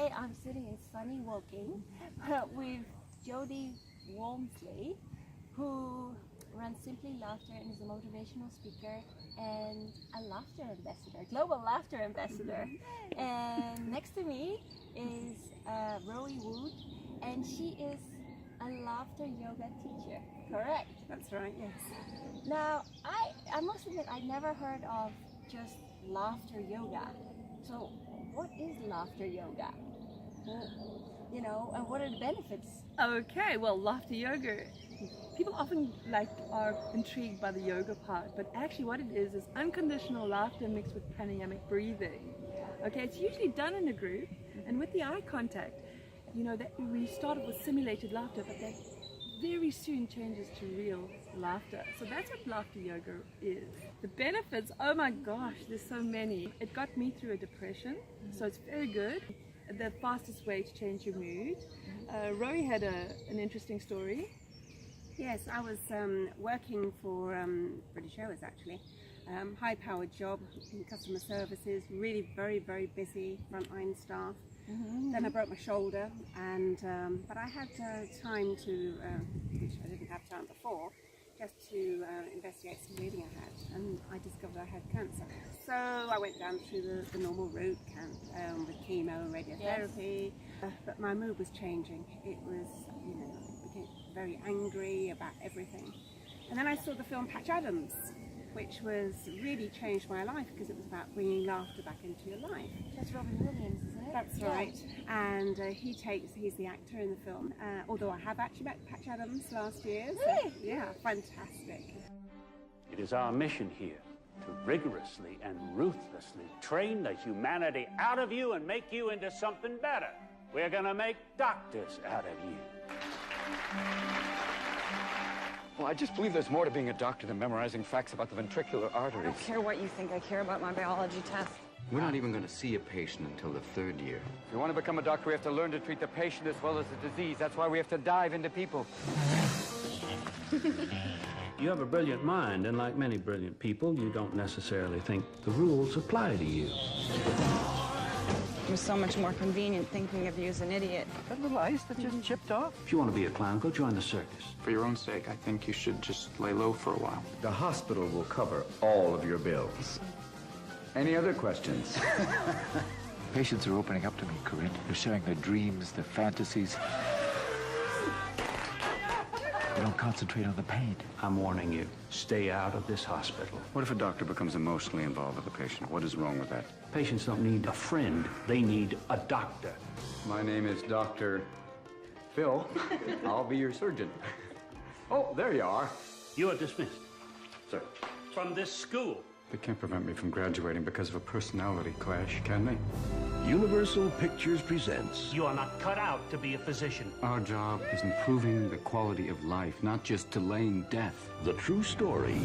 Today I'm sitting in sunny Woking with Jod-dee Walmsley, who runs Simply Laughter and is a motivational speaker and a laughter ambassador, global laughter ambassador. And next to me is Rowee, and she is a laughter yoga teacher, correct? That's right, yes. Now, I must admit, I never heard of just laughter yoga. So, what is laughter yoga? You know, and what are the benefits? Okay, well, laughter yoga, people often are intrigued by the yoga part, but actually what it is unconditional laughter mixed with pranayamic breathing. Okay, it's usually done in a group, and with the eye contact, you know, that we started with simulated laughter, but that very soon changes to real laughter. So that's what laughter yoga is. The benefits, oh my gosh, there's so many. It got me through a depression, so it's very good. The fastest way to change your mood. Rowee had an interesting story. Yes, I was working for British Airways actually. High-powered job in customer services, really very, very busy frontline staff. Then I broke my shoulder, and but I had time to, which I didn't have time before, just to investigate some bleeding I had, and I discovered I had cancer. So I went down through the normal route, with chemo and radiotherapy, but my mood was changing. It was, you know, I became very angry about everything. And then I saw the film Patch Adams, which was really changed my life because it was about bringing laughter back into your life. That's Robin Williams, isn't it? That's right. And he's the actor in the film. Although I have actually met Patch Adams last year. So, really? Yeah, fantastic. It is our mission here to rigorously and ruthlessly train the humanity out of you and make you into something better. We're gonna make doctors out of you. Well, I just believe there's more to being a doctor than memorizing facts about the ventricular arteries. I don't care what you think. I care about my biology test. We're not even going to see a patient until the 3rd year. If you want to become a doctor, we have to learn to treat the patient as well as the disease. That's why we have to dive into people. You have a brilliant mind, and like many brilliant people, you don't necessarily think the rules apply to you. It was so much more convenient thinking of you as an idiot. That little ice that just chipped off? If you want to be a clown, go join the circus. For your own sake, I think you should just lay low for a while. The hospital will cover all of your bills. Any other questions? Patients are opening up to me, Corinne. They're sharing their dreams, their fantasies. They don't concentrate on the pain. I'm warning you, stay out of this hospital. What if a doctor becomes emotionally involved with a patient? What is wrong with that? Patients don't need a friend, they need a doctor. My name is Dr. Phil. I'll be your surgeon. Oh, there you are. You are dismissed. Sir. From this school. They can't prevent me from graduating because of a personality clash, can they? Universal Pictures presents. You are not cut out to be a physician. Our job is improving the quality of life, not just delaying death. The true story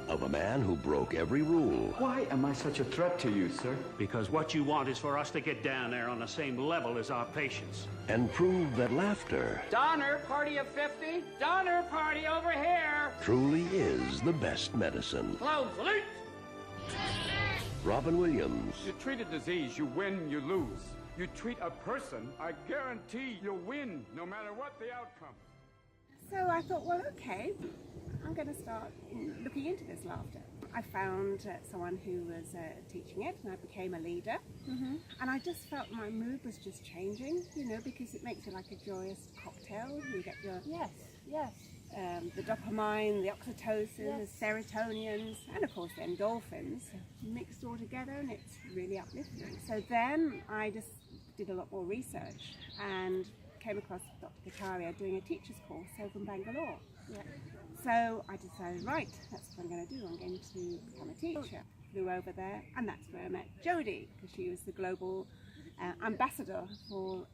of a man who broke every rule. Why am I such a threat to you, sir? Because what you want is for us to get down there on the same level as our patients. And prove that laughter Donner, party of 50. Donner, party over here. truly is the best medicine. Close, salute. Robin Williams, You treat a disease, you win, you lose. You treat a person, I guarantee you'll win, no matter what the outcome. So I thought, well, okay, I'm going to start looking into this laughter. I found someone who was teaching it, and I became a leader. And I just felt my mood was just changing, you know, because it makes it like a joyous cocktail. You get your the dopamine, the oxytocin, the serotonins, and of course the endorphins mixed all together, and it's really uplifting. So then I just did a lot more research and came across Dr. Kataria doing a teacher's course over in Bangalore. So I decided, right, that's what I'm going to do. I'm going to become a teacher. Flew over there, and that's where I met Jod-dee, because she was the global ambassador for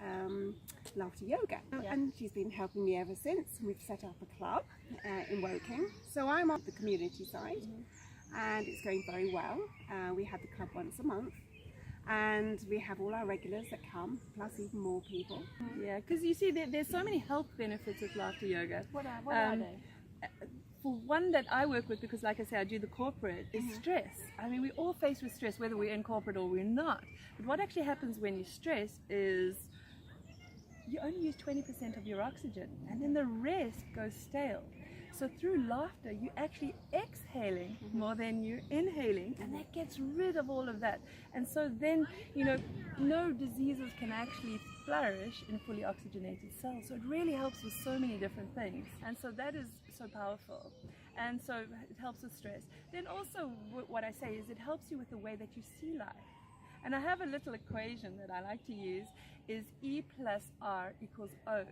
laughter yoga. And she's been helping me ever since. We've set up a club in Woking. So I'm on the community side, and it's going very well. We have the club once a month. And we have all our regulars that come, plus even more people. Yeah, because you see, there's so many health benefits with laughter yoga. What are they? for one that I work with, because like I say, I do the corporate, is stress. I mean, we're all faced with stress, whether we're in corporate or we're not. But what actually happens when you stress is you only use 20% of your oxygen, and then the rest goes stale. So through laughter, you're actually exhaling more than you're inhaling, and that gets rid of all of that. And so then, you know, no diseases can actually flourish in fully oxygenated cells. So it really helps with so many different things. And so that is so powerful. And so it helps with stress. Then also what I say is it helps you with the way that you see life. And I have a little equation that I like to use, is E plus R equals O.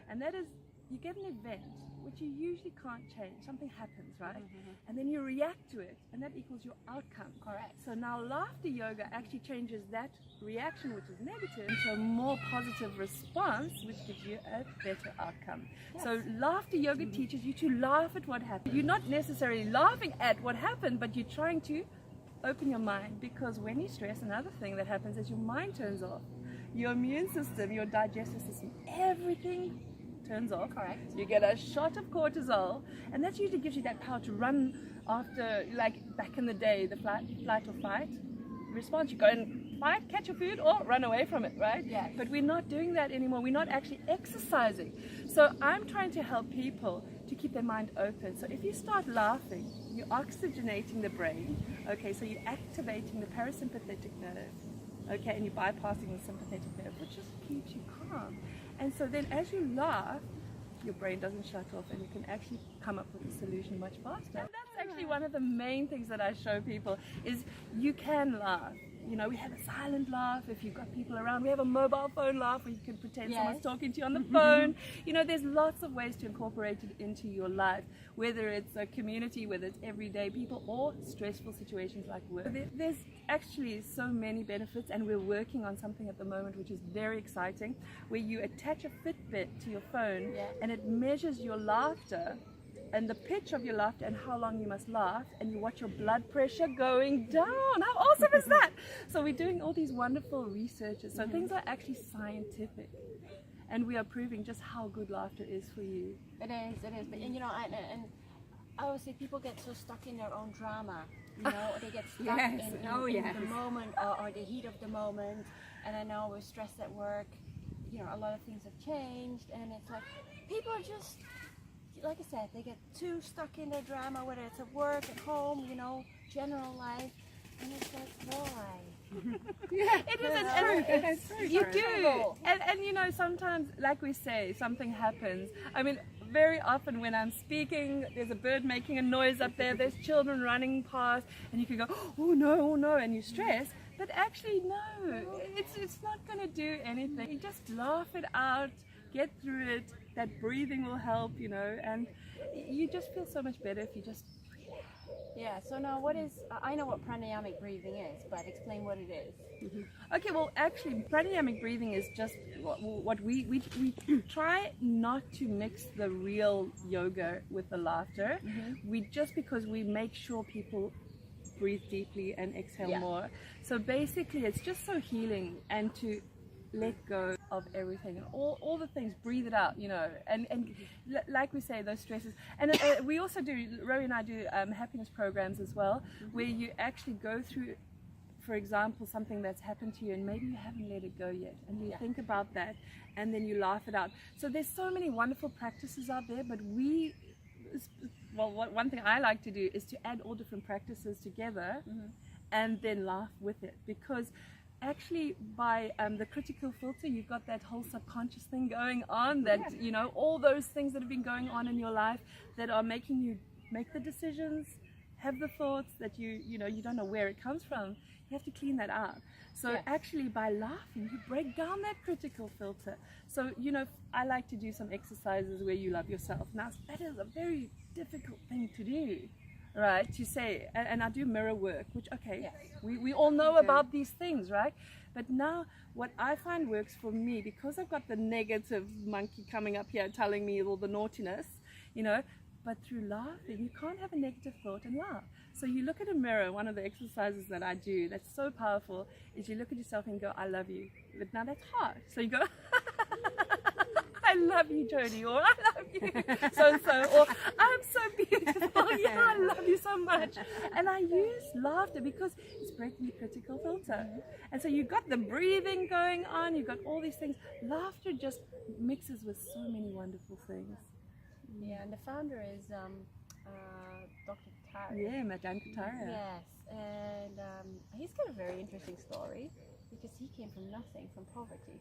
And that is, you get an event which you usually can't change. Something happens, right? And then you react to it, and that equals your outcome. Correct. So now laughter yoga actually changes that reaction, which is negative, into a more positive response, which gives you a better outcome. Yes. So laughter yoga teaches you to laugh at what happened. You're not necessarily laughing at what happened, but you're trying to open your mind, because when you stress, another thing that happens is your mind turns off. Your immune system, your digestive system, everything turns off. Correct. You get a shot of cortisol, and that usually gives you that power to run after, like back in the day, the flight or fight response. You go and fight, catch your food, or run away from it, right? Yeah. But we're not doing that anymore. We're not actually exercising. So I'm trying to help people to keep their mind open. So if you start laughing, you're oxygenating the brain. Okay, so you're activating the parasympathetic nerve. Okay, and you're bypassing the sympathetic nerve, which just keeps you calm. And so then as you laugh, your brain doesn't shut off, and you can actually come up with a solution much faster. And that's actually one of the main things that I show people, is you can laugh. You know, we have a silent laugh if you've got people around. We have a mobile phone laugh where you can pretend someone's talking to you on the phone. You know, there's lots of ways to incorporate it into your life, whether it's a community, whether it's everyday people, or stressful situations like work. There's actually so many benefits, and we're working on something at the moment which is very exciting, where you attach a Fitbit to your phone, and it measures your laughter and the pitch of your laughter and how long you must laugh, and you watch your blood pressure going down. How awesome is that? So we're doing all these wonderful researches. So things are actually scientific, and we are proving just how good laughter is for you. It is. But you know, and I always say people get so stuck in their own drama. You know, they get stuck in the moment or the heat of the moment. And I know with stress at work, you know, a lot of things have changed, and it's like people are just, like I said, they get too stuck in their drama, whether it's at work, at home, you know, general life, and it's like, why? It is, and you do, and you know, sometimes, like we say, something happens. I mean, very often when I'm speaking, there's a bird making a noise up there, there's children running past, and you can go, oh no, and you stress. But actually, no, it's not going to do anything. You just laugh it out, get through it. That breathing will help, you know, and you just feel so much better if you just breathe out. Yeah, so now what is, I know what pranayamic breathing is, but explain what it is. Okay, well actually pranayamic breathing is just what we try not to mix the real yoga with the laughter. Because we make sure people breathe deeply and exhale more. So basically it's just so healing, and to let go of everything and all the things, breathe it out, you know, and like we say, those stresses. And we also do, Rowee and I do happiness programs as well, where you actually go through, for example, something that's happened to you and maybe you haven't let it go yet, and you think about that and then you laugh it out. So there's so many wonderful practices out there, but one thing I like to do is to add all different practices together and then laugh with it, because actually by the critical filter, you've got that whole subconscious thing going on, that you know, all those things that have been going on in your life that are making you make the decisions, have the thoughts that you know, you don't know where it comes from. You have to clean that out. So actually by laughing, you break down that critical filter. So, you know, I like to do some exercises where you love yourself. Now that is a very difficult thing to do, right, to say, and I do mirror work, which we all know about these things, right? But now what I find works for me, because I've got the negative monkey coming up here telling me all the naughtiness, you know, but through laughing, you can't have a negative thought and laugh. So you look at a mirror. One of the exercises that I do that's so powerful is you look at yourself and go, I love you. But now that's hard. So you go, I love you, Jod-dee, or I love you, so-and-so, or I'm so beautiful, yeah, I love you so much. And I use laughter because it's breaking the critical filter. And so you've got the breathing going on, you've got all these things. Laughter just mixes with so many wonderful things. Yeah, and the founder is Dr. Kataria. Yeah, Madan Kataria. Yes, and he's got a very interesting story because he came from nothing, from poverty,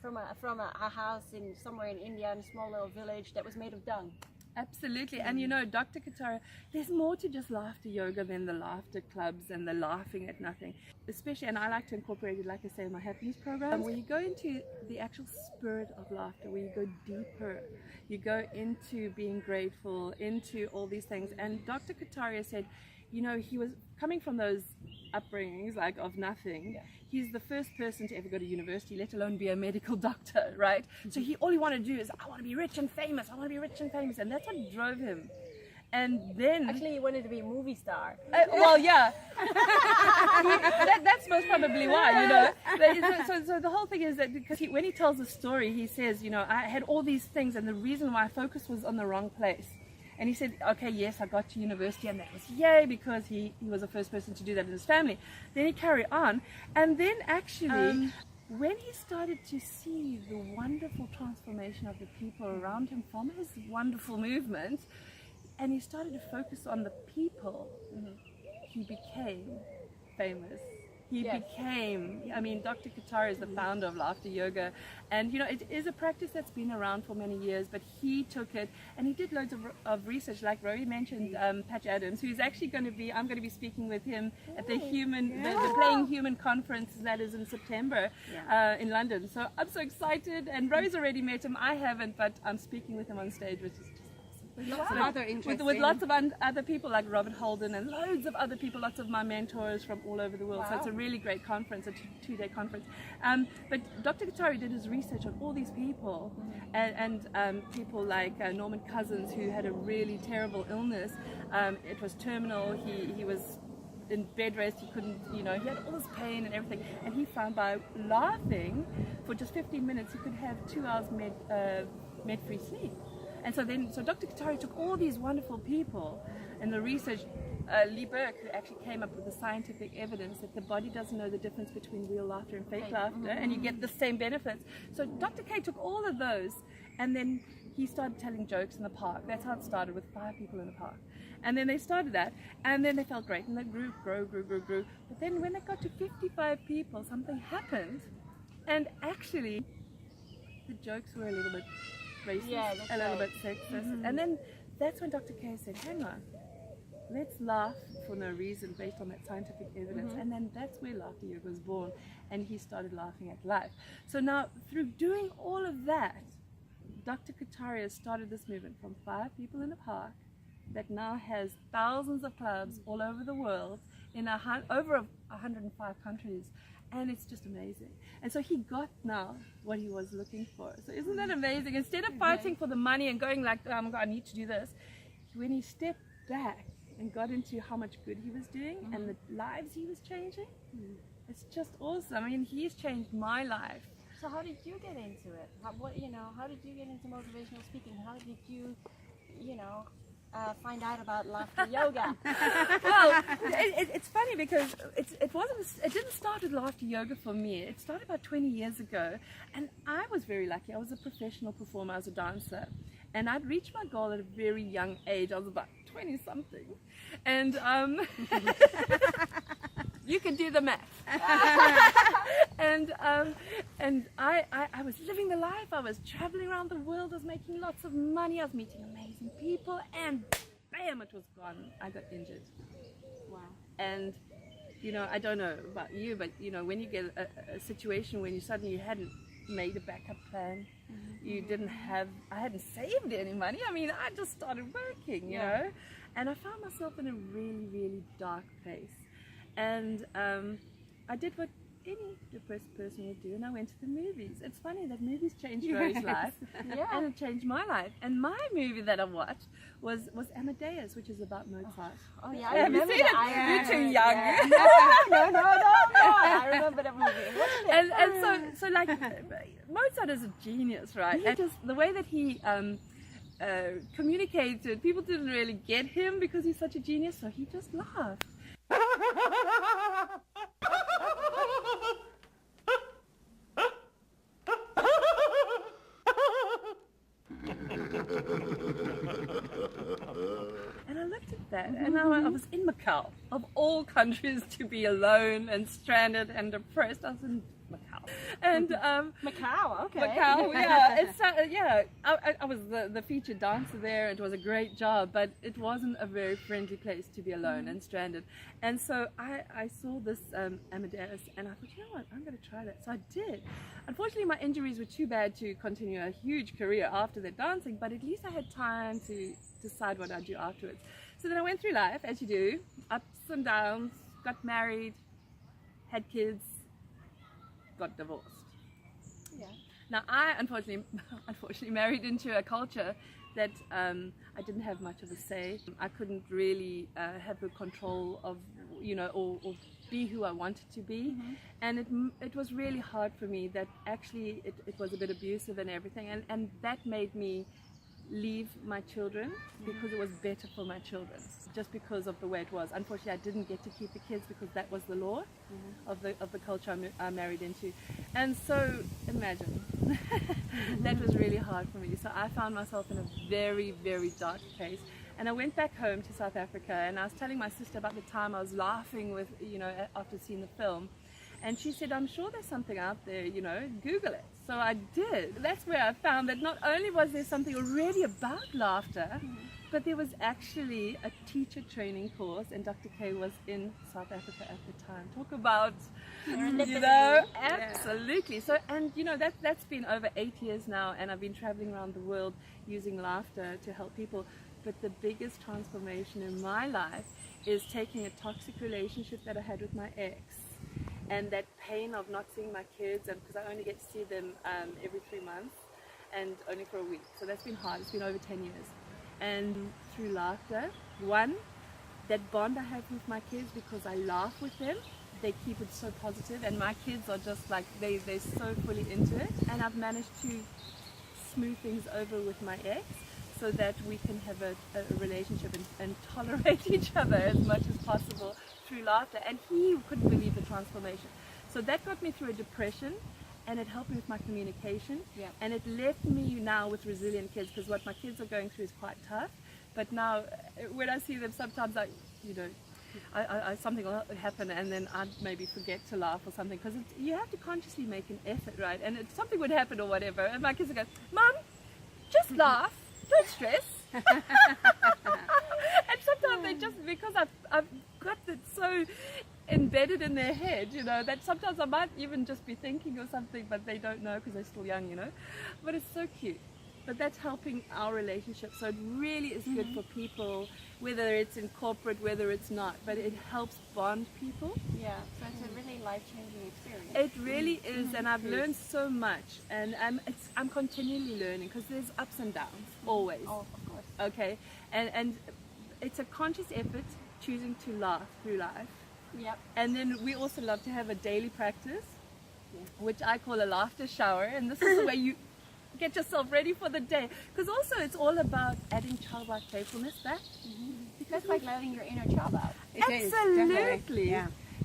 from a house in somewhere in India, in a small little village that was made of dung. Absolutely. And you know, Dr. Kataria, there's more to just laughter yoga than the laughter clubs and the laughing at nothing. Especially, and I like to incorporate it, like I say, in my happiness program, where you go into the actual spirit of laughter, where you go deeper. You go into being grateful, into all these things. And Dr. Kataria said, you know, he was coming from those upbringings, like of nothing. Yeah. He's the first person to ever go to university, let alone be a medical doctor, right? So all he wanted to do is, I want to be rich and famous, I want to be rich and famous. And that's what drove him. And then... Actually, he wanted to be a movie star. Well, yeah. That's most probably why, you know. So the whole thing is that because when he tells the story, he says, you know, I had all these things and the reason why I focus was on the wrong place. And he said, okay, yes, I got to university, and that was yay, because he was the first person to do that in his family. Then he carried on, and then actually, when he started to see the wonderful transformation of the people around him from his wonderful movement, and he started to focus on the people, he became famous. He became, I mean, Dr. Kataria is the founder of Laughter Yoga, and you know, it is a practice that's been around for many years, but he took it and he did loads of research, like Rowee mentioned, Patch Adams, who's actually going to be, I'm going to be speaking with him at the the Playing Human conference that is in September in London. So I'm so excited, and Rowee's already met him, I haven't, but I'm speaking with him on stage, which is with lots of other people like Robert Holden and loads of other people, lots of my mentors from all over the world. So it's a really great conference, a two-day conference. But Dr. Kataria did his research on all these people, and people like Norman Cousins, who had a really terrible illness. It was terminal. He was in bed rest, he couldn't, you know, he had all this pain and everything, and he found by laughing for just 15 minutes he could have 2 hours med-free sleep. And so Dr. Kataria took all these wonderful people and the research, Lee Burke, who actually came up with the scientific evidence that the body doesn't know the difference between real laughter and fake laughter, and you get the same benefits. So Dr. K took all of those, and then he started telling jokes in the park. That's how it started, with 5 people in the park. And then they started that, and then they felt great, and they grew. But then when they got to 55 people, something happened, and actually the jokes were a little bit racist, a little bit sexist. And then that's when Dr. K said, hang on, let's laugh for no reason based on that scientific evidence. And then that's where Laughter Yoga was born, and he started laughing at life. So now, through doing all of that, Dr. Kataria started this movement from 5 people in a park that now has thousands of clubs all over the world in over 105 countries. And it's just amazing. And so he got now what he was looking for. So isn't that amazing? Instead of fighting for the money and going like, oh my God, I need to do this, when he stepped back and got into how much good he was doing and the lives he was changing, it's just awesome. I mean, he's changed my life. So how did you get into it? How did you get into motivational speaking? How did you, find out about laughter yoga? Well, it's funny because it didn't start with laughter yoga for me. It started about 20 years ago, and I was very lucky. I was a professional performer, I was a dancer, and I'd reached my goal at a very young age. I was about 20 something, and you can do the math. And I was living the life. I was traveling around the world. I was making lots of money. I was meeting amazing people, and bam, it was gone. I got injured. Wow. And I don't know about you, but when you get a situation when you suddenly hadn't made a backup plan, you didn't have, I hadn't saved any money. I mean, I just started working, you know, and I found myself in a really, really dark place. And I did what any depressed person would do, and I went to the movies. It's funny that movies changed Rowe's life, and it changed my life. And my movie that I watched was Amadeus, which is about Mozart. Oh yeah, Have you seen it? You're too young. No. I remember the movie. And so like Mozart is a genius, right? And just the way that he communicated, people didn't really get him because he's such a genius, so he just laughed. And I looked at that, and I was in Macau, of all countries to be alone and stranded and depressed. I was in Macau. And Macau, okay. Macau, yeah. It's I was the featured dancer there. It was a great job, but it wasn't a very friendly place to be alone and stranded. And so I saw this Amadeus, and I thought, you know what, I'm going to try that. So I did. Unfortunately, my injuries were too bad to continue a huge career after the dancing, but at least I had time to decide what I'd do afterwards. So then I went through life, as you do, ups and downs, got married, had kids, got divorced. Yeah. Now I unfortunately married into a culture that I didn't have much of a say. I couldn't really have the control of, or be who I wanted to be. And it was really hard for me that actually it was a bit abusive and everything, and that made me leave my children because it was better for my children, just because of the way it was. Unfortunately, I didn't get to keep the kids because that was the law of the culture I married into. And so imagine that was really hard for me. So I found myself in a very, very dark place. And I went back home to South Africa, and I was telling my sister about the time I was laughing with, after seeing the film. And she said, I'm sure there's something out there, Google it. So I did. That's where I found that not only was there something already about laughter, but there was actually a teacher training course, and Dr. K was in South Africa at the time. Talk about, absolutely. So, and that's been over 8 years now, and I've been traveling around the world using laughter to help people. But the biggest transformation in my life is taking a toxic relationship that I had with my ex, and that pain of not seeing my kids, and because I only get to see them every 3 months and only for a week. So that's been hard. It's been over 10 years. And through laughter, one, that bond I have with my kids, because I laugh with them, they keep it so positive, and my kids are just like, they're so fully into it. And I've managed to smooth things over with my ex, so that we can have a relationship and tolerate each other as much as possible through laughter. And he couldn't believe the transformation. So that got me through a depression, and it helped me with my communication. And it left me now with resilient kids, because what my kids are going through is quite tough. But now when I see them, sometimes I something will happen, and then I'd maybe forget to laugh or something, because you have to consciously make an effort, right? And something would happen or whatever, and my kids would go, Mom, just laugh. Don't stress. And sometimes they just, because I've got it so embedded in their head, that sometimes I might even just be thinking of something, but they don't know because they're still young, But it's so cute. But that's helping our relationship. So it really is good for people, whether it's in corporate, whether it's not. But it helps bond people. Yeah, so it's a really life-changing experience. It really is, and I've learned so much. And I'm continually learning, because there's ups and downs, always. Oh, of course. Okay, and it's a conscious effort choosing to laugh through life. Yep. And then we also love to have a daily practice, which I call a laughter shower. And this is the way you get yourself ready for the day, because also it's all about adding childlike playfulness back. That's like letting your inner child out. Absolutely.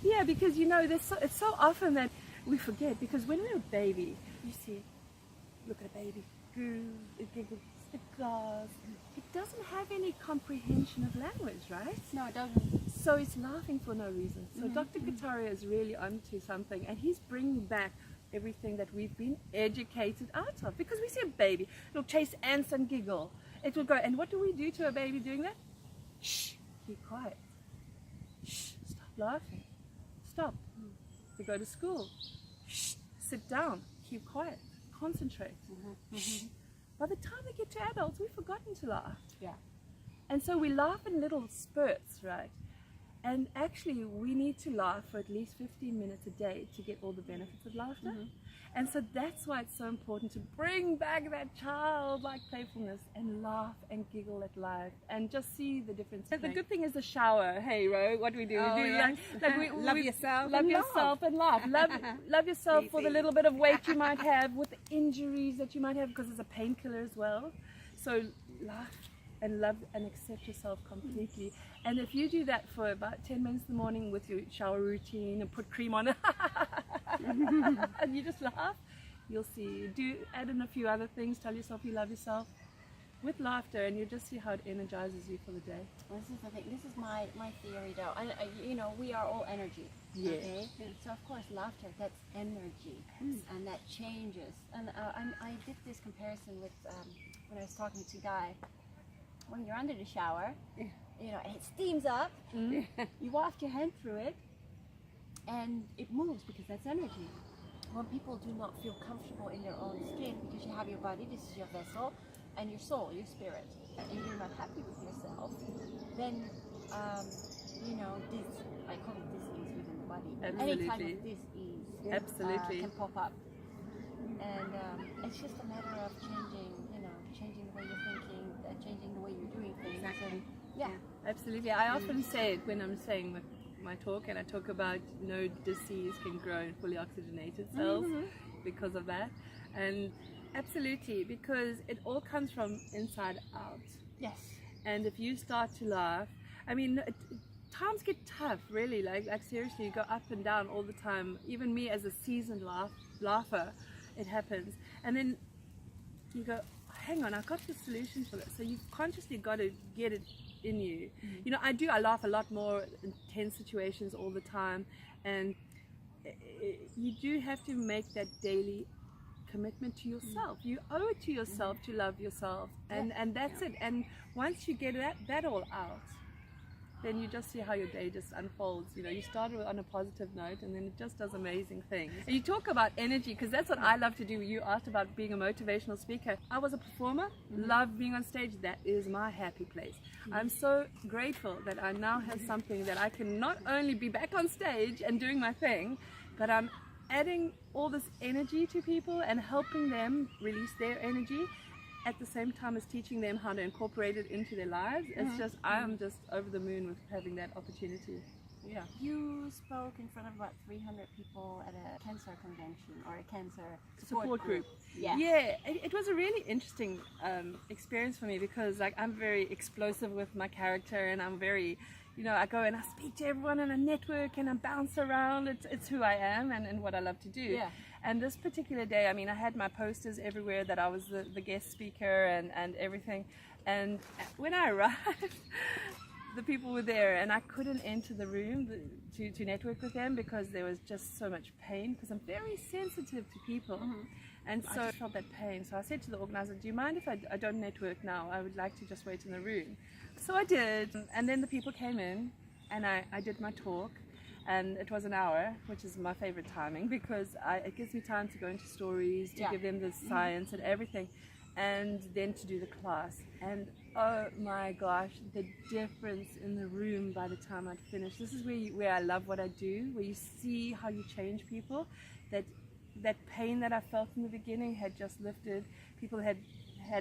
Yeah, because it's so often that we forget, because when we're a baby, you see, look at a baby, it giggles, it claws, it doesn't have any comprehension of language, right? No, it doesn't. So it's laughing for no reason. So Dr. Kataria is really onto something, and he's bringing back everything that we've been educated out of. Because we see a baby, it'll chase ants and giggle. It will go, and what do we do to a baby doing that? Shh, keep quiet. Shh, stop laughing. Stop. We go to school. Shh, sit down. Keep quiet. Concentrate. By the time we get to adults, we've forgotten to laugh. Yeah. And so we laugh in little spurts, right? And actually, we need to laugh for at least 15 minutes a day to get all the benefits of laughter. And so that's why it's so important to bring back that childlike playfulness and laugh and giggle at life and just see the difference. The good thing is the shower. Hey, Ro, what we do? Oh, we do yes. Love yourself love and yourself and laugh. Love yourself for the little bit of weight you might have, with the injuries that you might have, because it's a painkiller as well. So laugh and love and accept yourself completely. And if you do that for about 10 minutes in the morning with your shower routine and put cream on it, and you just laugh, you'll see. Do add in a few other things, tell yourself you love yourself with laughter, and you just see how it energizes you for the day. This is the thing. This is my theory, though. And you know, we are all energy. Yeah. Okay. So of course, laughter, that's energy, and that changes. And I did this comparison with when I was talking to Guy. When you're under the shower, you know, it steams up. You waft your hand through it, and it moves because that's energy. When people do not feel comfortable in their own skin, because you have your body, this is your vessel, and your soul, your spirit, and you're not happy with yourself, then you know, this, I call it dis-ease within the body. Absolutely. Any type of dis-ease Absolutely. can pop up, and it's just a matter of changing, you know, changing the way you're thinking, changing the way you're doing things. Exactly. Yeah. Absolutely. I often say it when I'm saying my talk, and I talk about no disease can grow in fully oxygenated cells because of that. And absolutely, because it all comes from inside out. Yes. And if you start to laugh, I mean, times get tough, really. Like seriously, you go up and down all the time. Even me as a seasoned laugher, it happens. And then you go, hang on, I've got the solution for this. So you've consciously got to get it in you. You know, I laugh a lot more in tense situations all the time, and you do have to make that daily commitment to yourself. You owe it to yourself to love yourself, and that's it. And once you get that all out, then you just see how your day just unfolds. You know, you start on a positive note, and then it just does amazing things. And you talk about energy, because that's what I love to do. You asked about being a motivational speaker. I was a performer, loved being on stage. That is my happy place. I'm so grateful that I now have something that I can not only be back on stage and doing my thing, but I'm adding all this energy to people and helping them release their energy, at the same time as teaching them how to incorporate it into their lives. It's just, I'm just over the moon with having that opportunity. Yeah. You spoke in front of about 300 people at a cancer convention or a cancer support group. Yeah. Yeah, it was a really interesting experience for me, because like I'm very explosive with my character, and I'm very, you know, I go and I speak to everyone and I network and I bounce around. It's who I am and what I love to do. Yeah. And this particular day, I mean, I had my posters everywhere that I was the guest speaker and everything. And when I arrived, the people were there, and I couldn't enter the room to network with them because there was just so much pain, because I'm very sensitive to people. And so I felt that pain. So I said to the organizer, do you mind if I don't network now? I would like to just wait in the room. So I did. And then the people came in, and I did my talk. And it was an hour, which is my favorite timing, because it gives me time to go into stories, to give them the science and everything, and then to do the class. And oh my gosh, the difference in the room by the time I'd finished. This is where I love what I do, where you see how you change people. That pain that I felt in the beginning had just lifted. People had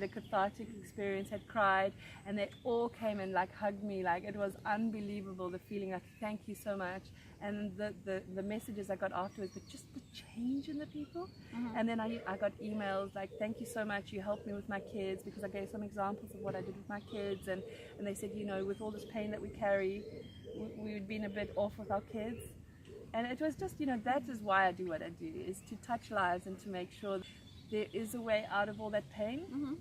a cathartic experience, had cried, and they all came and like hugged me. Like, it was unbelievable, the feeling, like, thank you so much. And the messages I got afterwards, but just the change in the people. And then I got emails like, thank you so much, you helped me with my kids, because I gave some examples of what I did with my kids, and they said, you know, with all this pain that we carry, we've been a bit off with our kids. And it was just, you know, that is why I do what I do, is to touch lives and to make sure there is a way out of all that pain.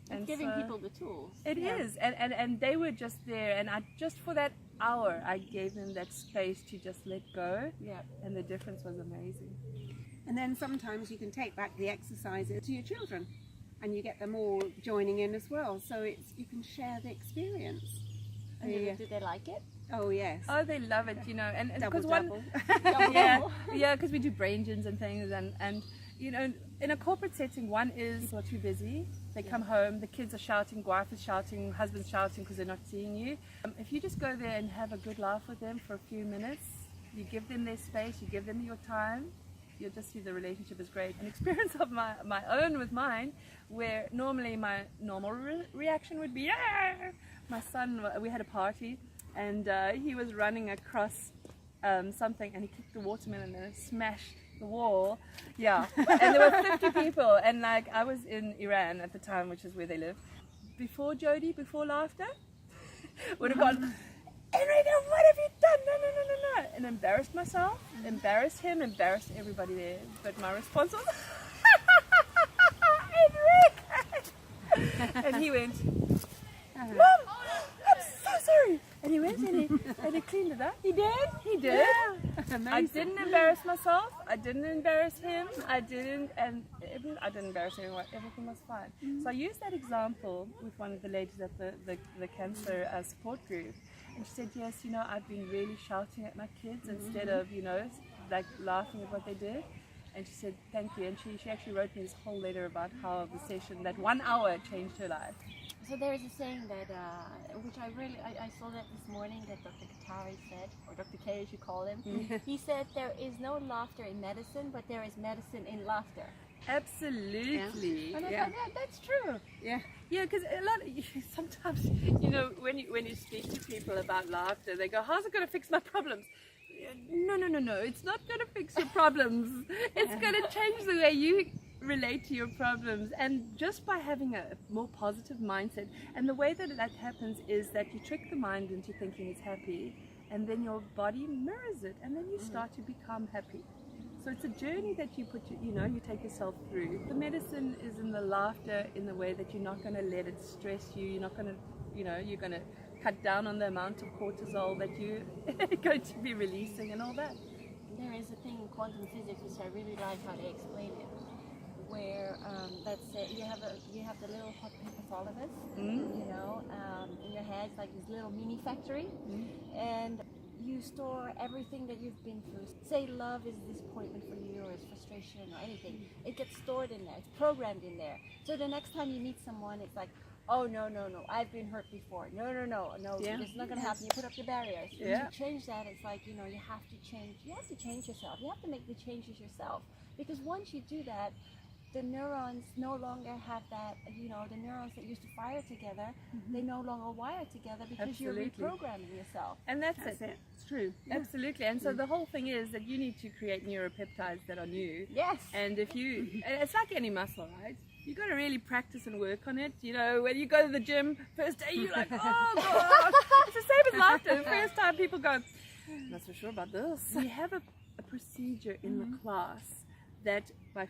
And giving people the tools. It is, and they were just there, and I just for that hour I gave them that space to just let go. And the difference was amazing. And then sometimes you can take back the exercises to your children, and you get them all joining in as well, so you can share the experience. And do they like it? Oh yes. Oh, they love it, you know, and because double. because we do brain gyms and things, and you know, in a corporate setting, one is people are too busy. They come home, the kids are shouting, wife is shouting, husband's shouting because they're not seeing you. If you just go there and have a good laugh with them for a few minutes, you give them their space, you give them your time, you'll just see the relationship is great. An experience of my own with mine, where normally my normal reaction would be, ah! My son, we had a party, and he was running across something, and he kicked the watermelon and it smashed the wall. Yeah, and there were 50 people, and like I was in Iran at the time, which is where they live. Before Jod-dee, before laughter, would have gone, Enrico, what have you done? No, and embarrassed myself, embarrassed him, embarrassed everybody there. But my response was, Enrico, and he went, Mom, I'm so sorry. And he went and he cleaned it up. He did? He did. Yeah. I didn't embarrass myself. I didn't embarrass him. I didn't embarrass anyone. Everything was fine. So I used that example with one of the ladies at the cancer support group. And she said, yes, you know, I've been really shouting at my kids instead of, you know, like laughing at what they did. And she said, thank you. And she actually wrote me this whole letter about how the session, that 1 hour, changed her life. So there is a saying that, which I saw that this morning, that Dr. Kataria said, or Dr. K as you call him. He said there is no laughter in medicine, but there is medicine in laughter. Absolutely. Yeah. And I thought, yeah, that's true. Yeah, because sometimes, you know, when you speak to people about laughter, they go, how's it going to fix my problems? No, it's not going to fix your problems. It's going to change the way you relate to your problems. And just by having a more positive mindset, and the way that happens is that you trick the mind into thinking it's happy, and then your body mirrors it, and then you start to become happy. So it's a journey that you you take yourself through. The medicine is in the laughter, in the way that you're not going to let it stress you. You're not going to, you're going to cut down on the amount of cortisol that you're going to be releasing and all that. There is a thing in quantum physics which I really like how they explain it, where let's say you have the little hot hippothalamus, you know, in your head, it's like this little mini factory, and you store everything that you've been through. Say love is disappointment for you, or it's frustration or anything. It gets stored in there. It's programmed in there. So the next time you meet someone, it's like, oh no, I've been hurt before. No, it's not gonna happen. You put up your barriers. When you change that, it's like, you have to change. You have to change yourself. You have to make the changes yourself. Because once you do that, the neurons no longer have that, the neurons that used to fire together, they no longer wire together because you're reprogramming yourself. And that's it. It's true. Yeah. Absolutely. And so the whole thing is that you need to create neuropeptides that are new. Yes. And it's like any muscle, right? You got to really practice and work on it. You know, when you go to the gym, first day you're like, oh God. It's the same as laughter. The first time people go, I'm not so sure about this. We have a procedure in the class that by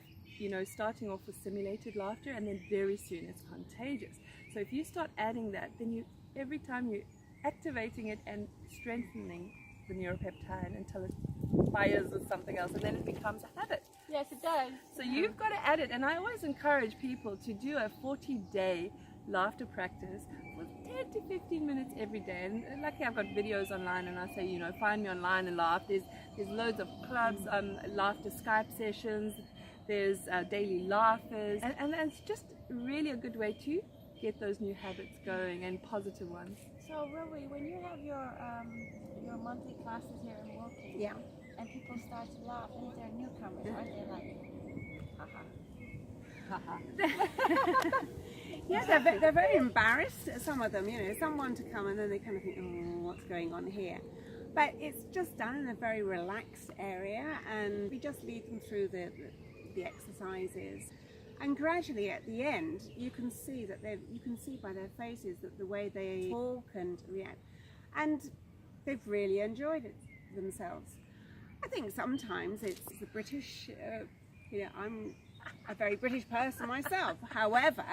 starting off with simulated laughter, and then very soon it's contagious. So if you start adding that, then every time you're activating it and strengthening the neuropeptide until it fires with something else, and then it becomes a habit. Yes, it does. So you've got to add it, and I always encourage people to do a 40-day laughter practice for 10 to 15 minutes every day. And luckily I've got videos online, and I say, find me online and laugh. There's loads of clubs, laughter Skype sessions. There's daily laughers, and it's just really a good way to get those new habits going, and positive ones. So Rowee, when you have your monthly classes here in Walking, and people start to laugh, and they're newcomers, aren't they like, haha? Yeah, they're very embarrassed, some of them, someone to come and then they kind of think, oh, what's going on here? But it's just done in a very relaxed area, and we just lead them through the exercises, and gradually at the end you can see by their faces that the way they talk and react, and they've really enjoyed it themselves. I think sometimes it's the British, I'm a very British person myself, however,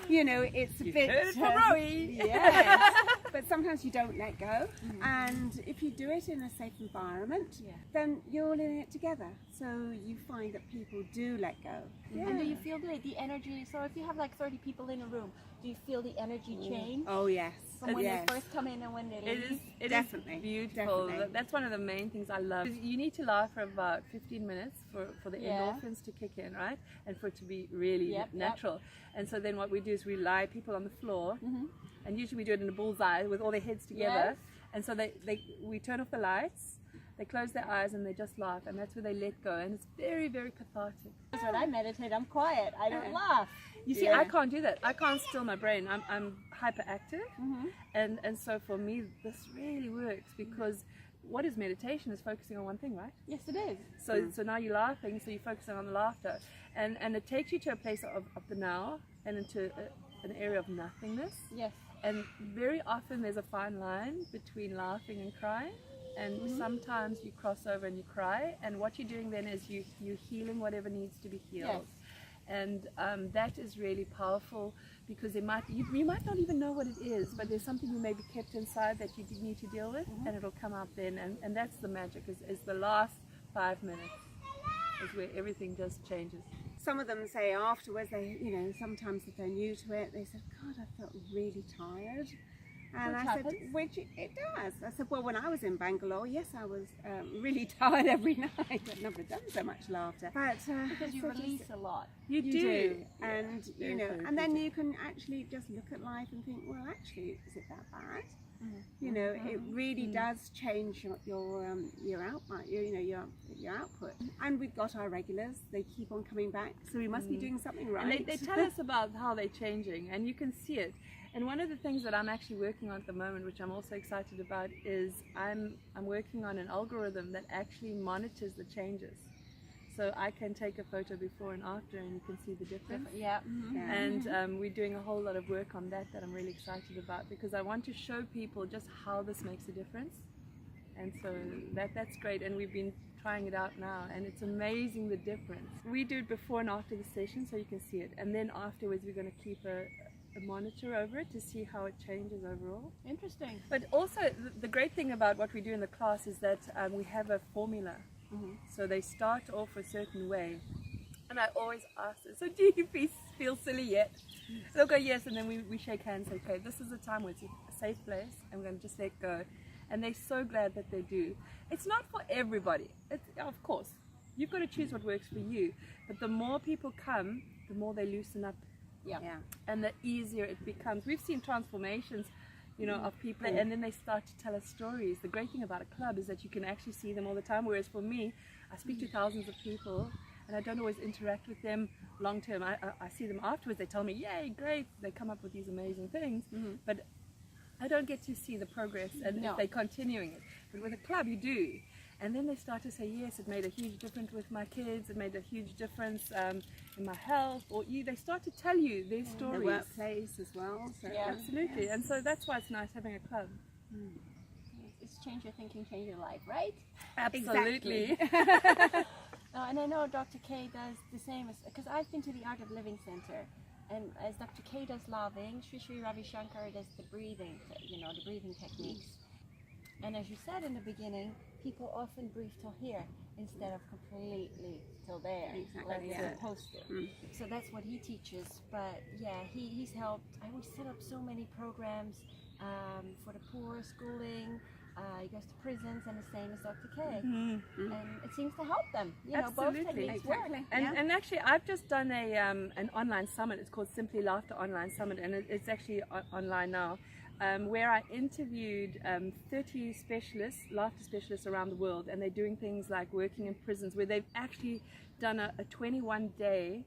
you know, it's a bit... heard it from Rowee. Yes. But sometimes you don't let go. And if you do it in a safe environment, then you're all in it together. So you find that people do let go. And do you feel the energy? So if you have like 30 people in a room, do you feel the energy change? Oh, yes. From when they first come in and when they leave? It Definitely. is beautiful. Definitely. That's one of the main things I love. You need to laugh for about 15 minutes for the endorphins to kick in, right? And for it to be really natural. And so then what we do is we lie people on the floor, and usually we do it in a bullseye with all their heads together. And so we turn off the lights, they close their eyes, and they just laugh, and that's where they let go. And it's very, very cathartic. Because when I meditate, I'm quiet. I don't laugh. You see, I can't do that. I can't still my brain. I'm hyperactive, and so for me, this really works because what is meditation is focusing on one thing, right? Yes, it is. So now you're laughing, so you're focusing on the laughter, and it takes you to a place of the now and into an area of nothingness. Yes. And very often there's a fine line between laughing and crying. And sometimes you cross over and you cry, and what you're doing then is you're healing whatever needs to be healed. And that is really powerful because you might not even know what it is, but there's something you may be kept inside that you need to deal with, and it'll come out then. And that's the magic, is the last 5 minutes is where everything just changes. Some of them say afterwards, sometimes if they're new to it, they said, God, I felt really tired. And I said, which it does. I said, well, when I was in Bangalore, yes, I was really tired every night. I've never done so much laughter. But because you release a lot. You do. And, Very and then you can actually just look at life and think, well, actually, is it that bad? It really does change your output, your output. And we've got our regulars; they keep on coming back, so we must be doing something right. And they tell us about how they're changing, and you can see it. And one of the things that I'm actually working on at the moment, which I'm also excited about, is I'm working on an algorithm that actually monitors the changes. So I can take a photo before and after, and you can see the difference. And we're doing a whole lot of work on that I'm really excited about, because I want to show people just how this makes a difference. And so that's great, and we've been trying it out now, and it's amazing the difference. We do it before and after the session so you can see it, and then afterwards we're going to keep a monitor over it to see how it changes overall. Interesting. But also the great thing about what we do in the class is that we have a formula. So they start off a certain way, and I always ask them, so do you feel silly yet? They'll go yes, and then we shake hands and say, okay, this is the time where it's a safe place and we're going to just let go. And they're so glad that they do. It's not for everybody. Of course, you've got to choose what works for you, but the more people come, the more they loosen up, and the easier it becomes. We've seen transformations of people, and then they start to tell us stories. The great thing about a club is that you can actually see them all the time, whereas for me, I speak to thousands of people and I don't always interact with them long term. I see them afterwards, they tell me, yay, great, they come up with these amazing things, but I don't get to see the progress and if they're continuing it. But with a club, you do. And then they start to say, yes, it made a huge difference with my kids, it made a huge difference in my health, or they start to tell you their stories. The workplace as well. So absolutely. And so that's why it's nice having a club. It's change your thinking, change your life, right? Absolutely. And I know Dr. K does the same, because I've been to the Art of Living Center, and as Dr. K does loving, Sri Ravi Shankar does the breathing, the breathing techniques. And as you said in the beginning, people often breathe till here instead of completely till there, like they're supposed to. So that's what he teaches. But yeah, he's helped. I always set up so many programs for the poor, schooling. He goes to prisons, and the same as Dr. K. And it seems to help them. Both techniques work. And actually, I've just done an online summit. It's called Simply Laughter Online Summit, and it's actually online now. Where I interviewed 30 specialists, laughter specialists around the world, and they're doing things like working in prisons, where they've actually done a 21-day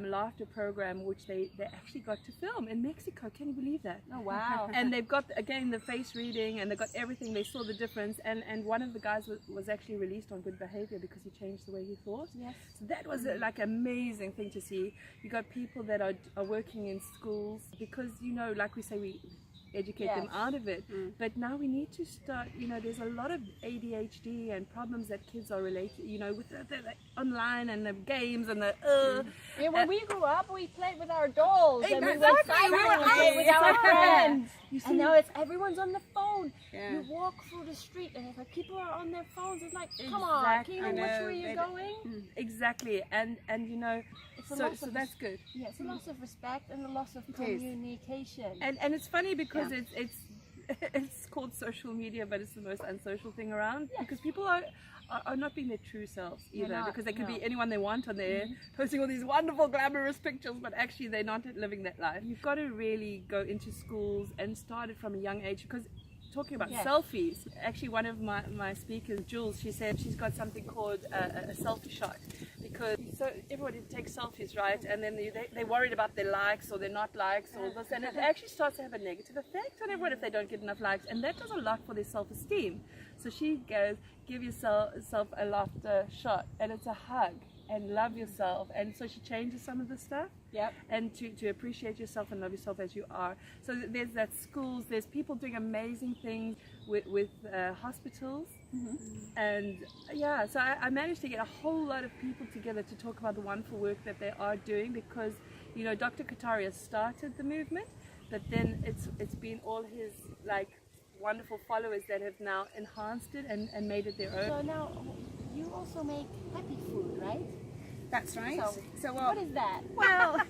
laughter program, which they actually got to film in Mexico. Can you believe that? Oh, wow. And they've got, again, the face reading, and they've got everything. They saw the difference, and one of the guys was actually released on good behavior because he changed the way he thought. Yes. So that was like an amazing thing to see. You got people that are working in schools, because like we say, educate them out of it. But now we need to start, you know, there's a lot of ADHD and problems that kids are related, you know, with the online and the games and the Yeah, when we grew up, we played with our dolls and we went Exactly, cycling we were and played with our outside. friends. You see- And now it's everyone's on the phone. Yeah. You walk through the street and if like, people are on their phones, it's like, come on, can you Exactly. watch I know, where you're they- going? Exactly, and you know, It's a so loss so of that's good. Yeah, it's a loss of respect and a loss of is. communication. And it's funny because it's called social media, but it's the most unsocial thing around because people are not being their true selves either, not, because they could no. be anyone they want on there, posting all these wonderful glamorous pictures, but actually they're not living that life. You've got to really go into schools and start it from a young age, because talking about selfies, actually one of my speakers, Jules, she said she's got something called a selfie shot, because so everybody takes selfies, right, and then they're worried about their likes or their not likes or this, and it actually starts to have a negative effect on everyone if they don't get enough likes, and that does a lot for their self-esteem. So she goes, give yourself a laughter shot, and it's a hug, and love yourself. And so she changes some of the stuff, and to appreciate yourself and love yourself as you are. So there's that schools, there's people doing amazing things with hospitals, and yeah, so I managed to get a whole lot of people together to talk about the wonderful work that they are doing, because you know Dr. Kataria started the movement, but then it's been all his like wonderful followers that have now enhanced it and made it their own. So now you also make happy food, right? That's right. So what is that? Well,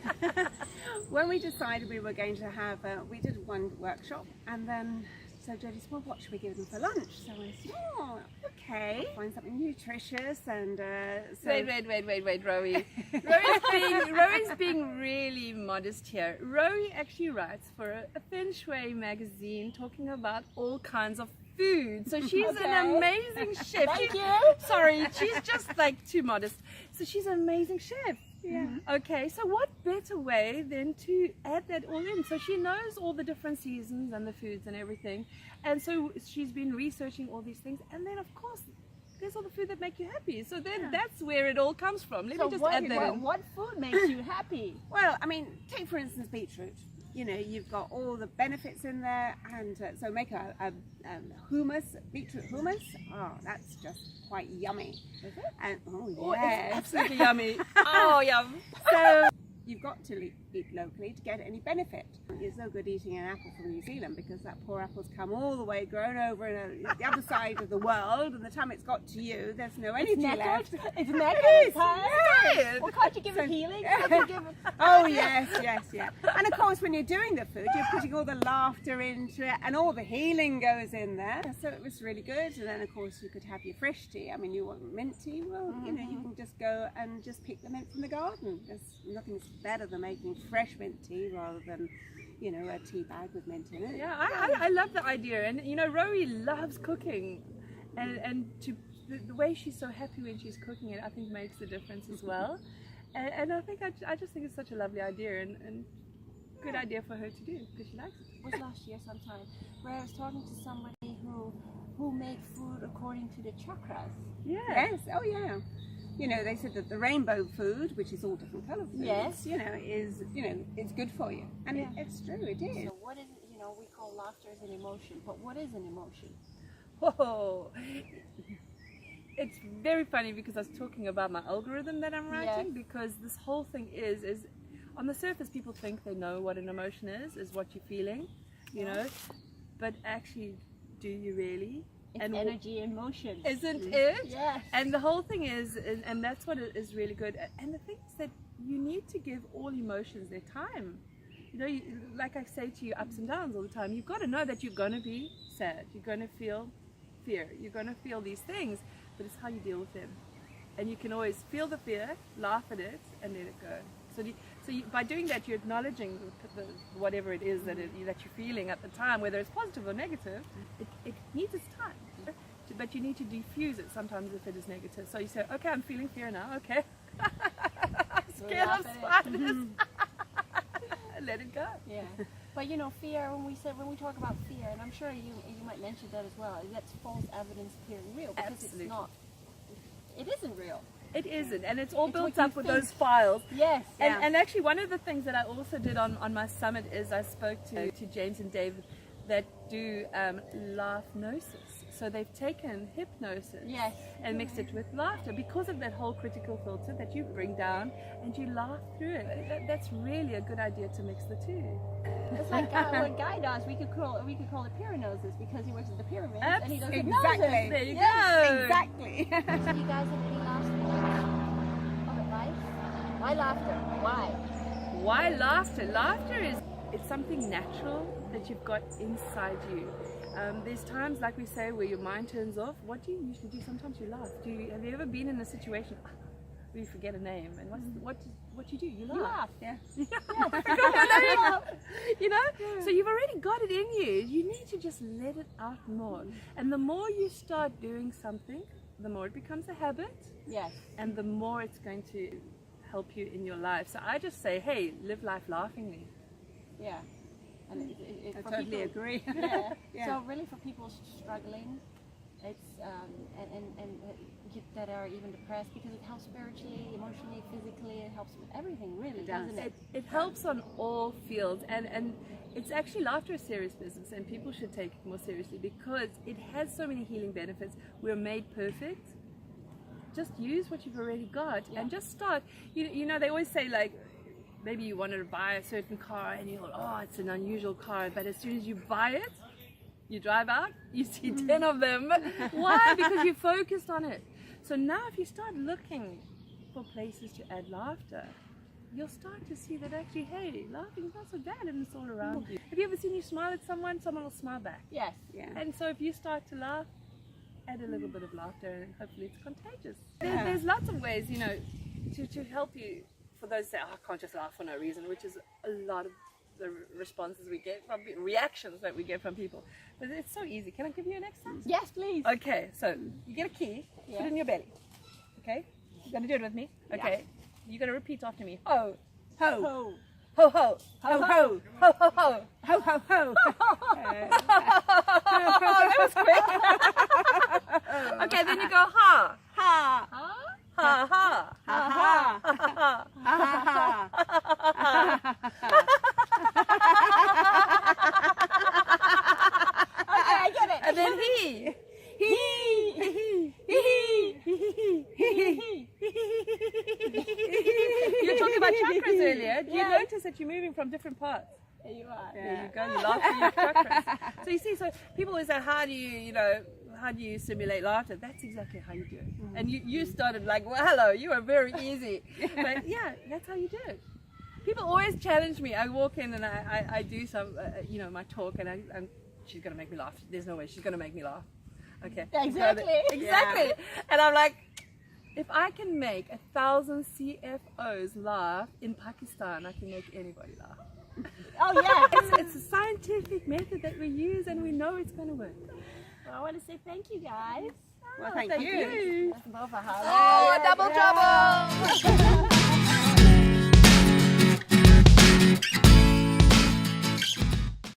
when we decided we were going to have, we did one workshop, and then so Jodie said, well, what should we give them for lunch? So I said, oh, okay, find something nutritious, and so... Wait, Rowee. Rowee's being really modest here. Rowee actually writes for a Feng Shui magazine talking about all kinds of food. So she's an amazing chef. Thank you. Sorry, she's just like too modest. So she's an amazing chef. Yeah. Okay, so what better way than to add that all in? So she knows all the different seasons and the foods and everything. And so she's been researching all these things. And then, of course, there's all the food that make you happy. So then that's where it all comes from. Let me just add that in. What food makes you happy? Well, I mean, take for instance beetroot. You know, you've got all the benefits in there, and so make a hummus, beetroot hummus. Oh, that's just quite yummy. Is it? And oh Oh, yes, it's absolutely yummy. Oh, yum. So you've got to eat locally to get any benefit. It's no good eating an apple from New Zealand, because that poor apple's come all the way, grown over in the other side of the world, and the time it's got to you, there's no energy left. It's knackered. It is, Yes. Well, can't you give it healing? Can't you give it... Oh yes. And of course, when you're doing the food, you're putting all the laughter into it, and all the healing goes in there. So it was really good. And then of course you could have your fresh tea. I mean, you want mint tea? Well, you know, you can just go and just pick the mint from the garden. There's nothing's better than making fresh mint tea rather than, you know, a tea bag with mint in it. Yeah, I love the idea. And you know, Rowee loves cooking, and the way she's so happy when she's cooking it, I think makes a difference as well. And I think I just think it's such a lovely idea and good idea for her to do, because she likes it. It was last year sometime where I was talking to somebody who made food according to the chakras. Yes. Oh yeah. You know, they said that the rainbow food, which is all different colour foods, Yes. you know, it's good for you, and it's true, it is. So what is it? You know, we call laughter as an emotion, but what is an emotion? Whoa. It's very funny, because I was talking about my algorithm that I'm writing, because this whole thing is on the surface people think they know what an emotion is what you're feeling, you know, but actually, do you really? It's energy and motion. Isn't it? Yes. And the whole thing is, and that's what is really good. And the thing is that you need to give all emotions their time. You know, like I say to you, ups and downs all the time. You've got to know that you're going to be sad. You're going to feel fear. You're going to feel these things, but it's how you deal with them. And you can always feel the fear, laugh at it, and let it go. So by doing that, you're acknowledging whatever it is that you're feeling at the time, whether it's positive or negative. It needs its time, but you need to diffuse it sometimes if it is negative. So you say, okay, I'm feeling fear now. Okay, I'm scared of spiders. Let it go. Yeah. But you know, fear. When we talk about fear, and I'm sure you might mention that as well. That's false evidence appearing real, because Absolutely. it's not. It isn't real. It isn't, and it's all It's built what you up with think. those files. Yes. And actually, one of the things that I also did on my summit is I spoke to James and David that do laughnosis. So they've taken hypnosis and mixed it with laughter because of that whole critical filter that you bring down and you laugh through it. That's really a good idea to mix the two. It's like what Guy does. We could call it pyranosis because he works at the pyramids and he does Exactly. hypnosis. There you Yes, go. exactly. So you guys have any last words of advice? Why laughter? Why? Why laughter? Laughter it's something natural that you've got inside you. There's times, like we say, where your mind turns off. What do you usually do? Sometimes you laugh. Have you ever been in a situation where you forget a name and what you do? You laugh. You laugh. Yeah. You know? So you've already got it in you. You need to just let it out more. And the more you start doing something, the more it becomes a habit. Yes. And the more it's going to help you in your life. So I just say, hey, live life laughingly. Yeah. And I for totally people, agree. Yeah. So really, for people struggling, it's that are even depressed, because it helps spiritually, emotionally, physically. It helps with everything, really, doesn't it? It helps on all fields, and it's actually, laughter is serious business, and people should take it more seriously because it has so many healing benefits. We're made perfect. Just use what you've already got and just start. You know, they always say, like, maybe you wanted to buy a certain car and you thought, oh, it's an unusual car, but as soon as you buy it, you drive out, you see 10 of them. Why? Because you focused on it. So now if you start looking for places to add laughter, you'll start to see that actually, hey, laughing is not so bad and it's all around you. Have you ever seen you smile at someone will smile back? Yes. Yeah. And so if you start to laugh, add a little bit of laughter and hopefully it's contagious. There's lots of ways, you know, to help you. For those who say, oh, I can't just laugh for no reason, which is a lot of the responses we get from reactions that we get from people. But it's so easy. Can I give you an exercise? Yes, please. Okay, so you get a key, put it in your belly. Okay? You're going to do it with me? Okay. You're going to repeat after me. Ho, ho, ho, ho, ho, ho, ho, ho, ho, Ho, ho, ho. that was quick. Okay, then you go ha, Ha. Huh? ha, ha, Ha, ha. ha, ha. Okay, I get it. And then he. You were talking about chakras earlier. Do you notice that you're moving from different parts? There you are. There you go. You laugh through your chakras. So you see, so people always say, how do you simulate laughter? That's exactly how you do it. And you started like, well, hello, you are very easy. But yeah, that's how you do it. People always challenge me. I walk in and I do some, my talk, and she's going to make me laugh. There's no way she's going to make me laugh. Okay. Exactly. Exactly. Yeah. And I'm like, if I can make 1,000 CFOs laugh in Pakistan, I can make anybody laugh. Oh yeah. It's a scientific method that we use, and we know it's going to work. Well, I want to say thank you, guys. Well, thank Thank you. you. Both a hug. Oh, double trouble!